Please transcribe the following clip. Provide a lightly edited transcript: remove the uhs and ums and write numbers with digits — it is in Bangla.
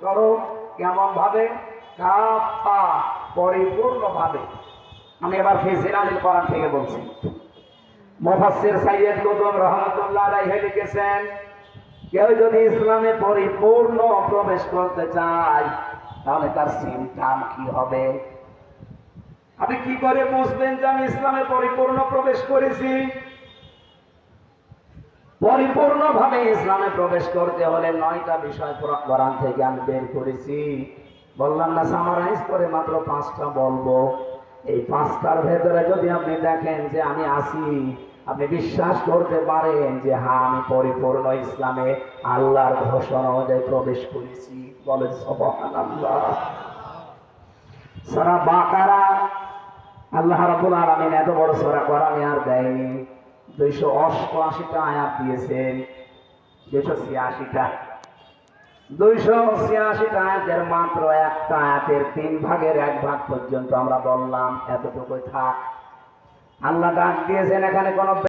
করো কেমন ভাবে? কাফা, পরিপূর্ণ ভাবে। আমি এবার ফিজিলাল কোরআন থেকে বলছি। মুফাসসির সাইয়্যিদ কুতুব রাহমাতুল্লাহ আলাইহি লিখেছেন, কেউ যদি ইসলামে পরিপূর্ণ প্রবেশ করতে চায় তাহলে তার সিমটাম কি হবে? আপনি কি করে বুঝবেন যে আমি ইসলামে পরিপূর্ণ প্রবেশ করেছি? পরিপূর্ণভাবে ইসলামে প্রবেশ করতে হলে 9টা বিষয় কোরআন থেকে আমি বের করেছি। বললাম না, সামারাইজ করে মাত্র 5টা বলবো। এই 5টার ভেতরে যদি আপনি দেখেন যে আমি আছি, আপনি বিশ্বাস করতে পারেন যে হ্যাঁ, আমি পরিপূর্ণ ইসলামে আল্লাহর ঘোষণা অনুযায়ী প্রবেশ করেছি। বলেন সুবহানাল্লাহ। সূরা বাকারা, আল্লাহ রাব্বুল আলামিন এত বড় সূরা কোরআনে আর দেয়নি। 288টা আয়াত দিয়েছেন। 286টা 286টা আয়াতের মাত্র একটা আয়াতের 3 ভাগের 1 ভাগ পর্যন্ত আমরা বললাম, এতটুকুই থাক। আল্লাহ ডাক দিয়েছেন, এখানে কোনো